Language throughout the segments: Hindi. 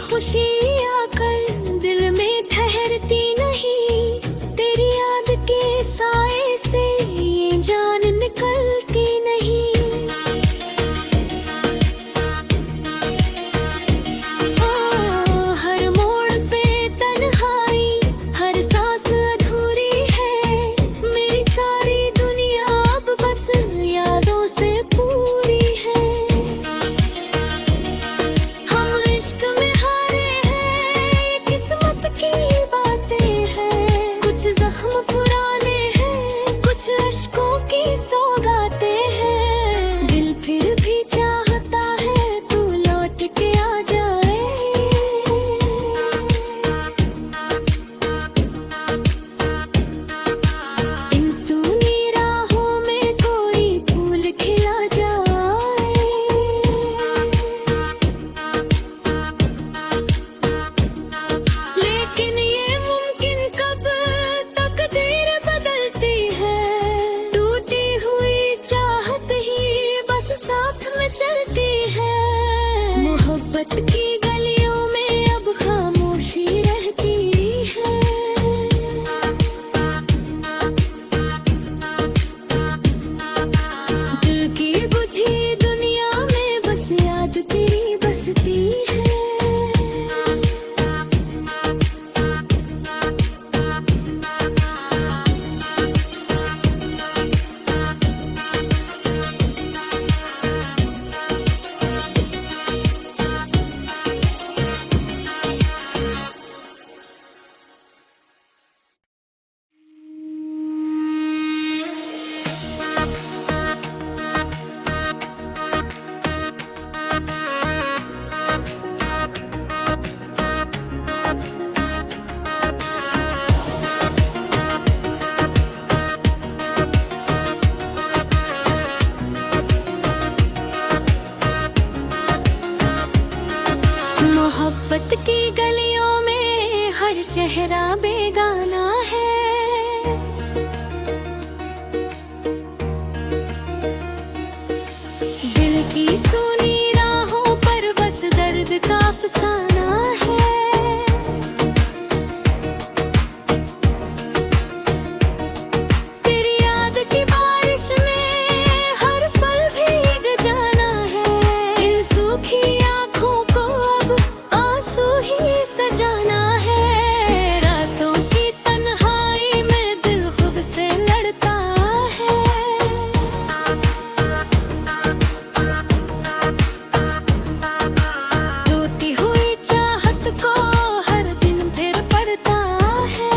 खुशी आकर दिल में ठहरती नहीं, तेरी याद के साए से ये जान निकलती नहीं। हर मोड़ पे तन्हाई, हर सांस अधूरी है, मेरी सारी दुनिया अब बस यादों से पूरी है। हम इश्क में हारे हैं, ये किस्मत की बातें हैं। कुछ जख्म पुराने हैं, कुछ अश्कों की सौगातें हैं। दिल फिर भी चाहता है तू लौट के आ जाए। इन सूनी राहों में कोई फूल खिला जाए। लेकिन ये मुमकिन कब, तकदीर बदलती है। टूटी हुई चाहत ही बस साथ में चलती है। मोहब्बत की गलियों में अब खामोशी रहती है। दिल की बुझी दुनिया में बस याद तेरी बसती है। मोहब्बत की गलियों में हर चेहरा बेगाना है। दिल की सूनी राहों पर बस दर्द का अफसाना है। तेरी याद की बारिश में हर पल भीग जाना है। इन सूखी आँखों को अब आंसू ही सजाना है। रातों की तन्हाई में दिल खुद से लड़ता है। टूटी हुई चाहत को हर दिन फिर पड़ता है।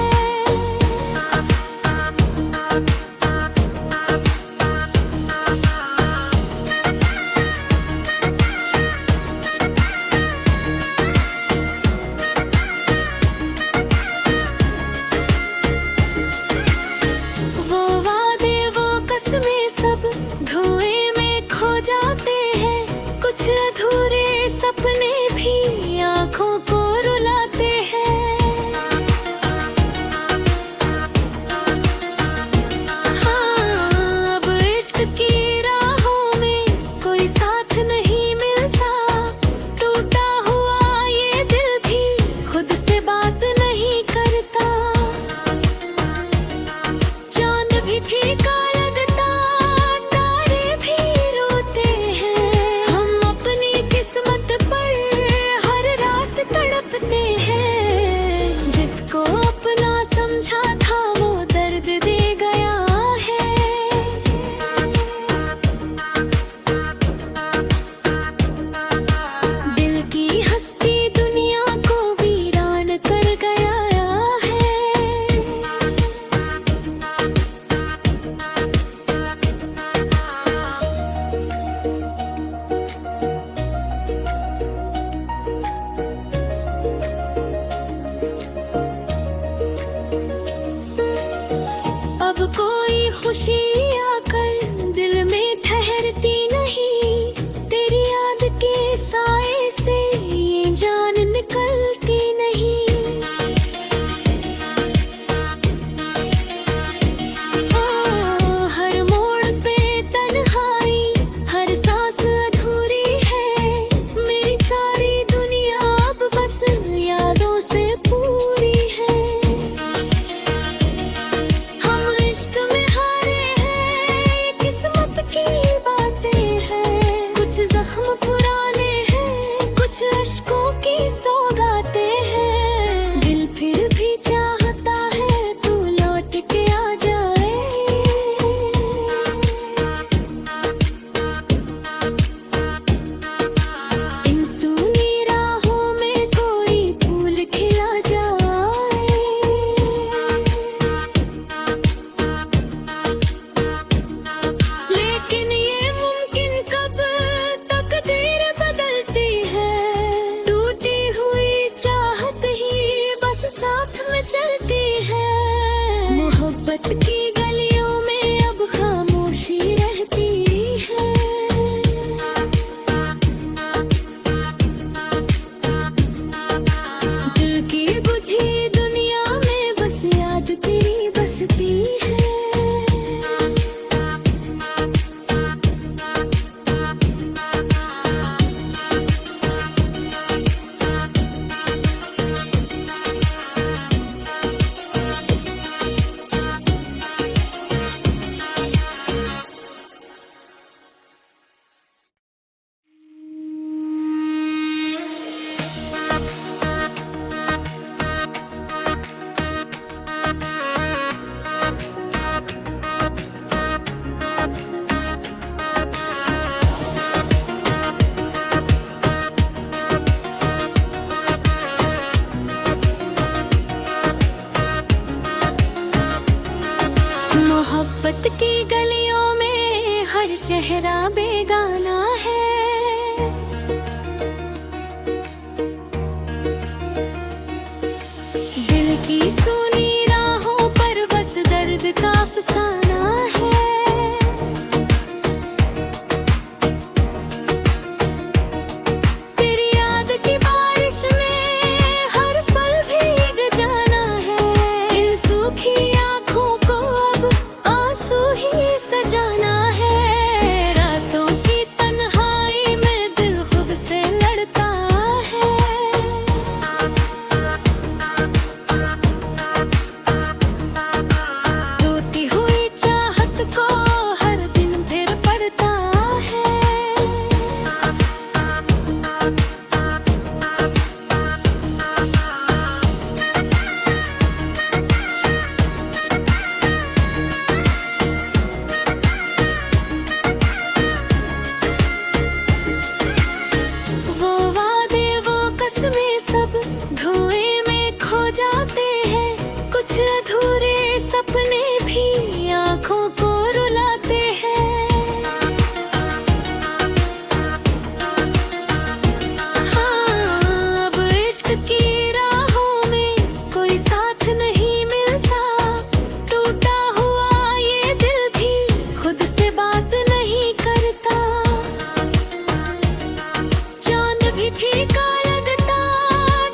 फीका लगता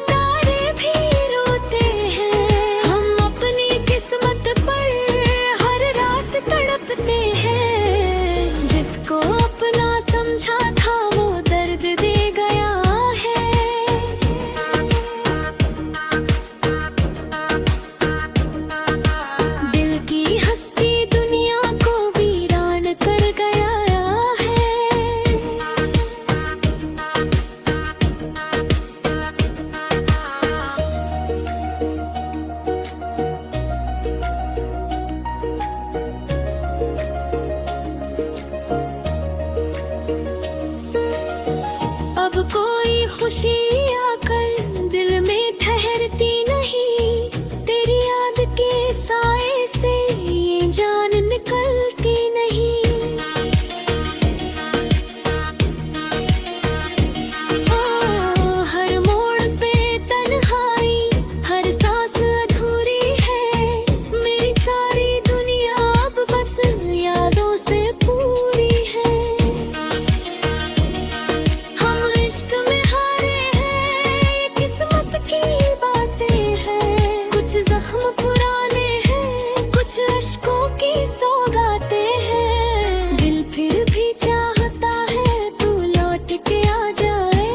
तारे भी रोते हैं। हम अपनी किस्मत पर हर रात तड़पते हैं। जिसको अपना समझा था वो दर्द दे गया है। दिल की हस्ती दुनिया को वीरान कर गया है। अब कोई खुशी आकर दिल में ठहरती नहीं। तेरी याद के साए से ये जान निकलती नहीं। ओ, हर मोड़ पे तन्हाई, हर सांस अधूरी है। मेरी सारी दुनिया अब बस यादों से पूरी है। हम इश्क में हारे हैं, ये किस्मत की बातें हैं। कुछ जख्म पुराने हैं, कुछ अश्कों की सौगातें हैं। दिल फिर भी चाहता है तू लौट के आ जाए।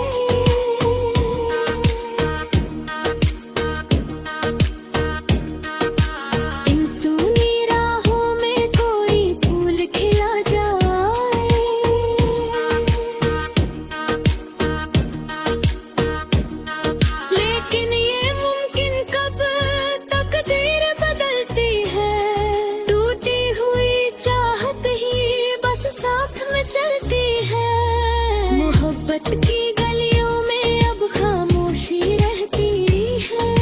इन सूनी राहों में कोई फूल खिला जाए। लेकिन ये मुमकिन कब तकदीर बदलती है। टूटी हुई चाहत ही बस साथ में चलती है। मोहब्बत की गलियों में अब खामोशी रहती है।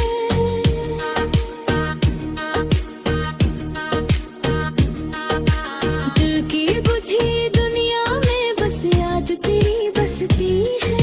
दिल की बुझी दुनिया में बस याद तेरी बसती है।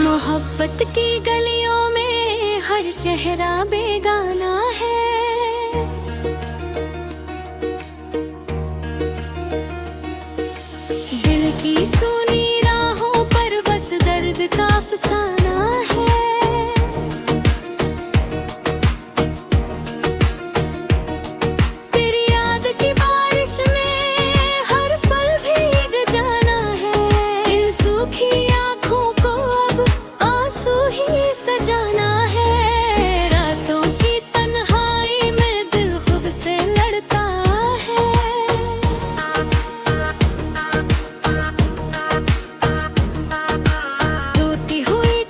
मोहब्बत की गलियों में हर चेहरा बेगाना है। दिल की सूनी राहों पर बस दर्द का अफसाना है। तेरी याद की बारिश में हर पल भीग जाना है। इन सूखी आँखों को अब आंसू ही सजाना है। रातों की तन्हाई में दिल खुद से लड़ता है। टूटी हुई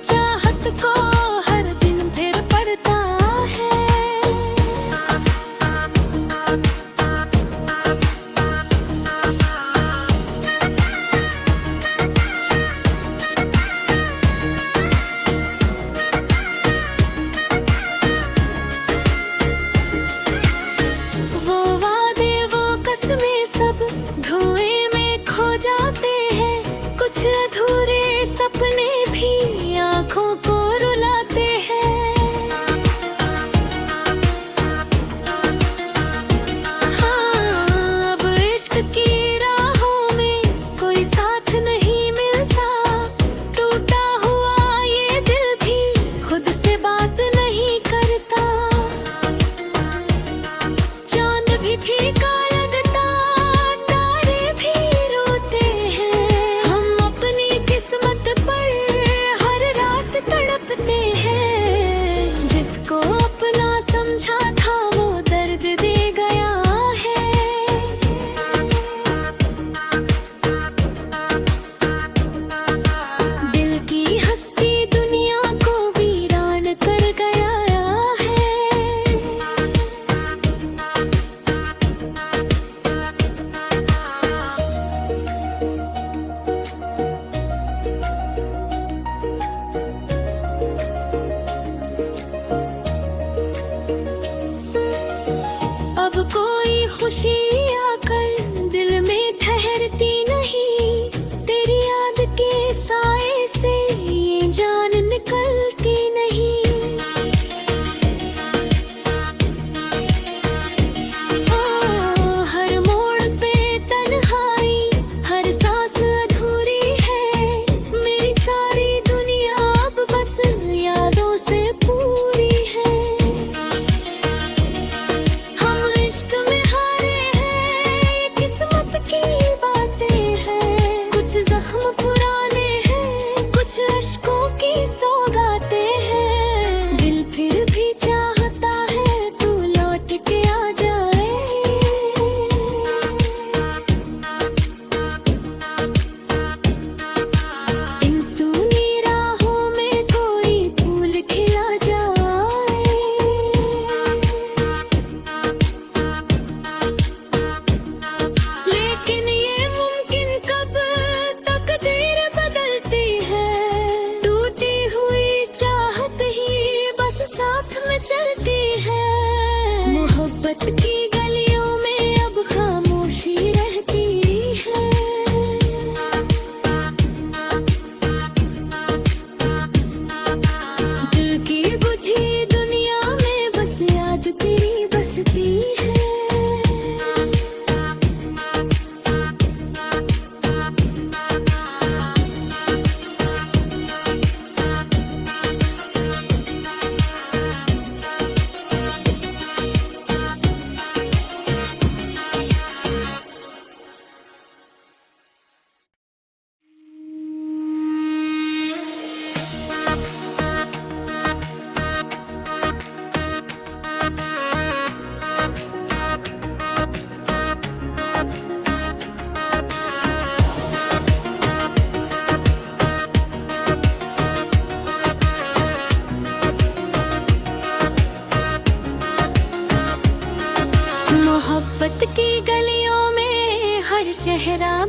खामोशी आकर दिल में ठहरती नहीं, तेरी याद के साए से ये जान निकलती नहीं। हाँ, हर मोड़ पे तन्हाई, हर सांस अधूरी है, मेरी सारी दुनिया अब बस यादों से पूरी है। हम इश्क में हारे हैं, ये किस्मत की बातें हैं। कुछ जख्म पुराने हैं, कुछ अश्कों की सौगातें हैं। दिल फिर भी चाहता है तू लौट के आ जाए। इन सूनी राहों में कोई फूल खिला जाए। लेकिन ये मुमकिन कब, तकदीर बदलती है। टूटी हुई चाहत ही बस साथ में चलती है। मोहब्बत की गलियों में अब खामोशी रहती है। दिल की बुझी दुनिया में बस याद तेरी बसती है। मोहब्बत की गलियों में हर चेहरा